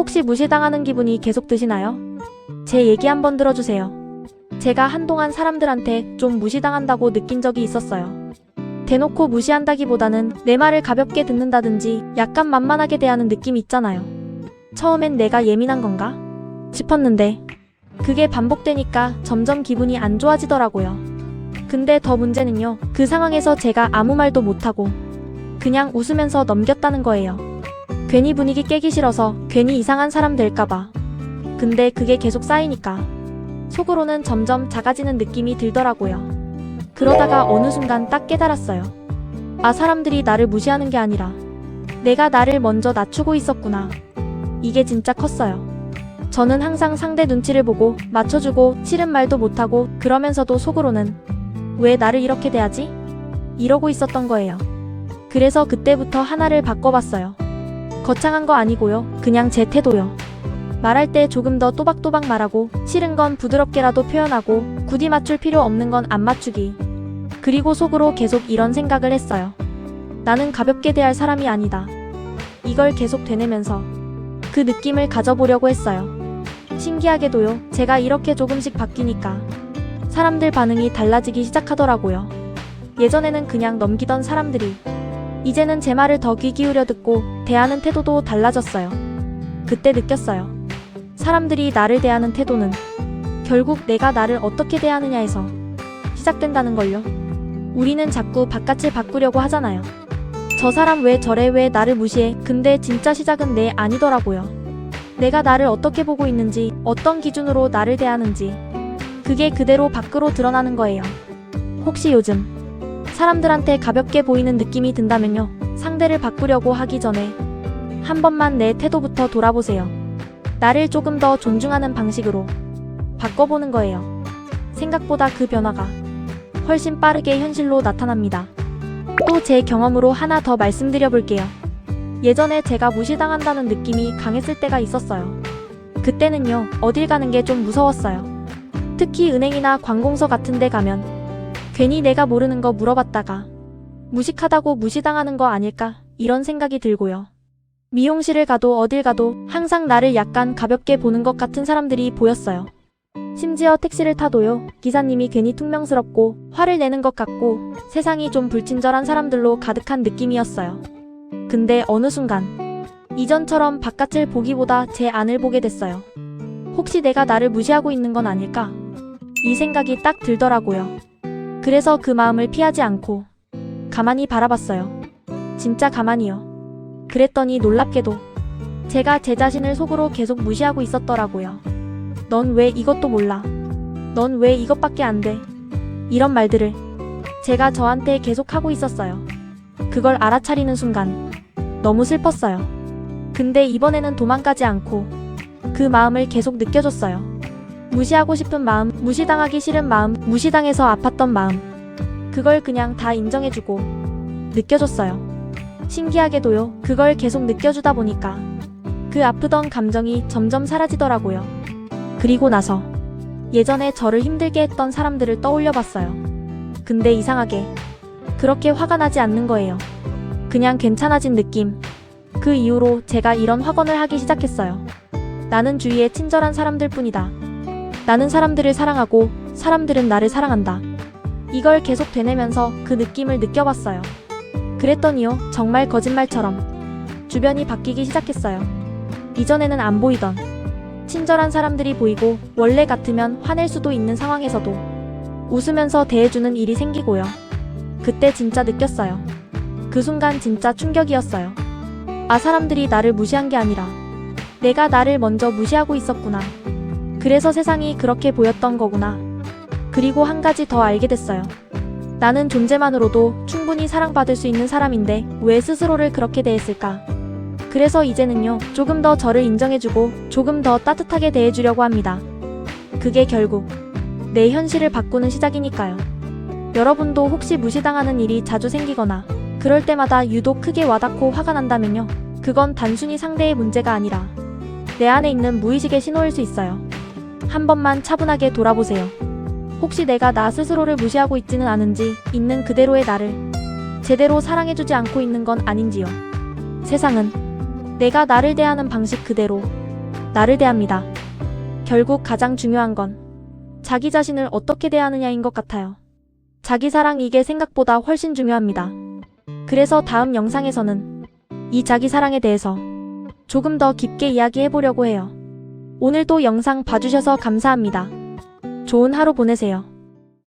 혹시 무시당하는 기분이 계속 드시나요? 제 얘기 한번 들어주세요. 제가 한동안 사람들한테 좀 무시당한다고 느낀 적이 있었어요. 대놓고 무시한다기보다는 내 말을 가볍게 듣는다든지 약간 만만하게 대하는 느낌 있잖아요. 처음엔 내가 예민한 건가 싶었는데 그게 반복되니까 점점 기분이 안 좋아지더라고요. 근데 더 문제는요, 그 상황에서 제가 아무 말도 못하고 그냥 웃으면서 넘겼다는 거예요. 괜히 분위기 깨기 싫어서, 괜히 이상한 사람 될까봐. 근데 그게 계속 쌓이니까 속으로는 점점 작아지는 느낌이 들더라고요. 그러다가 어느 순간 딱 깨달았어요. 아, 사람들이 나를 무시하는 게 아니라 내가 나를 먼저 낮추고 있었구나. 이게 진짜 컸어요. 저는 항상 상대 눈치를 보고 맞춰주고 싫은 말도 못하고 그러면서도 속으로는 왜 나를 이렇게 대하지? 이러고 있었던 거예요. 그래서 그때부터 하나를 바꿔봤어요. 거창한 거 아니고요. 그냥 제 태도요. 말할 때 조금 더 또박또박 말하고 싫은 건 부드럽게라도 표현하고 굳이 맞출 필요 없는 건 안 맞추기. 그리고 속으로 계속 이런 생각을 했어요. 나는 가볍게 대할 사람이 아니다. 이걸 계속 되뇌면서 그 느낌을 가져보려고 했어요. 신기하게도요, 제가 이렇게 조금씩 바뀌니까 사람들 반응이 달라지기 시작하더라고요. 예전에는 그냥 넘기던 사람들이 이제는 제 말을 더 귀 기울여 듣고 대하는 태도도 달라졌어요. 그때 느꼈어요. 사람들이 나를 대하는 태도는 결국 내가 나를 어떻게 대하느냐에서 시작된다는 걸요. 우리는 자꾸 바깥을 바꾸려고 하잖아요. 저 사람 왜 저래, 왜 나를 무시해. 근데 진짜 시작은 내 아니더라고요. 내가 나를 어떻게 보고 있는지, 어떤 기준으로 나를 대하는지, 그게 그대로 밖으로 드러나는 거예요. 혹시 요즘 사람들한테 가볍게 보이는 느낌이 든다면요, 상대를 바꾸려고 하기 전에 한 번만 내 태도부터 돌아보세요. 나를 조금 더 존중하는 방식으로 바꿔보는 거예요. 생각보다 그 변화가 훨씬 빠르게 현실로 나타납니다. 또 제 경험으로 하나 더 말씀드려 볼게요. 예전에 제가 무시당한다는 느낌이 강했을 때가 있었어요. 그때는요, 어딜 가는 게 좀 무서웠어요. 특히 은행이나 관공서 같은 데 가면 괜히 내가 모르는 거 물어봤다가 무식하다고 무시당하는 거 아닐까, 이런 생각이 들고요. 미용실을 가도 어딜 가도 항상 나를 약간 가볍게 보는 것 같은 사람들이 보였어요. 심지어 택시를 타도요, 기사님이 괜히 퉁명스럽고 화를 내는 것 같고 세상이 좀 불친절한 사람들로 가득한 느낌이었어요. 근데 어느 순간 이전처럼 바깥을 보기보다 제 안을 보게 됐어요. 혹시 내가 나를 무시하고 있는 건 아닐까? 이 생각이 딱 들더라고요. 그래서 그 마음을 피하지 않고 가만히 바라봤어요. 진짜 가만히요. 그랬더니 놀랍게도 제가 제 자신을 속으로 계속 무시하고 있었더라고요. 넌 왜 이것도 몰라? 넌 왜 이것밖에 안 돼? 이런 말들을 제가 저한테 계속 하고 있었어요. 그걸 알아차리는 순간 너무 슬펐어요. 근데 이번에는 도망가지 않고 그 마음을 계속 느껴줬어요. 무시하고 싶은 마음, 무시당하기 싫은 마음, 무시당해서 아팠던 마음, 그걸 그냥 다 인정해주고 느껴줬어요. 신기하게도요, 그걸 계속 느껴주다 보니까 그 아프던 감정이 점점 사라지더라고요. 그리고 나서 예전에 저를 힘들게 했던 사람들을 떠올려봤어요. 근데 이상하게 그렇게 화가 나지 않는 거예요. 그냥 괜찮아진 느낌. 그 이후로 제가 이런 확언을 하기 시작했어요. 나는 주위에 친절한 사람들 뿐이다. 나는 사람들을 사랑하고 사람들은 나를 사랑한다. 이걸 계속 되뇌면서 그 느낌을 느껴봤어요. 그랬더니요, 정말 거짓말처럼 주변이 바뀌기 시작했어요. 이전에는 안 보이던 친절한 사람들이 보이고 원래 같으면 화낼 수도 있는 상황에서도 웃으면서 대해주는 일이 생기고요. 그때 진짜 느꼈어요. 그 순간 진짜 충격이었어요. 아, 사람들이 나를 무시한 게 아니라 내가 나를 먼저 무시하고 있었구나. 그래서 세상이 그렇게 보였던 거구나. 그리고 한 가지 더 알게 됐어요. 나는 존재만으로도 충분히 사랑받을 수 있는 사람인데 왜 스스로를 그렇게 대했을까? 그래서 이제는요, 조금 더 저를 인정해주고 조금 더 따뜻하게 대해주려고 합니다. 그게 결국 내 현실을 바꾸는 시작이니까요. 여러분도 혹시 무시당하는 일이 자주 생기거나 그럴 때마다 유독 크게 와닿고 화가 난다면요, 그건 단순히 상대의 문제가 아니라 내 안에 있는 무의식의 신호일 수 있어요. 한 번만 차분하게 돌아보세요. 혹시 내가 나 스스로를 무시하고 있지는 않은지, 있는 그대로의 나를 제대로 사랑해주지 않고 있는 건 아닌지요. 세상은 내가 나를 대하는 방식 그대로 나를 대합니다. 결국 가장 중요한 건 자기 자신을 어떻게 대하느냐인 것 같아요. 자기 사랑 이게 생각보다 훨씬 중요합니다. 그래서 다음 영상에서는 이 자기 사랑에 대해서 조금 더 깊게 이야기해 보려고 해요. 오늘도 영상 봐주셔서 감사합니다. 좋은 하루 보내세요.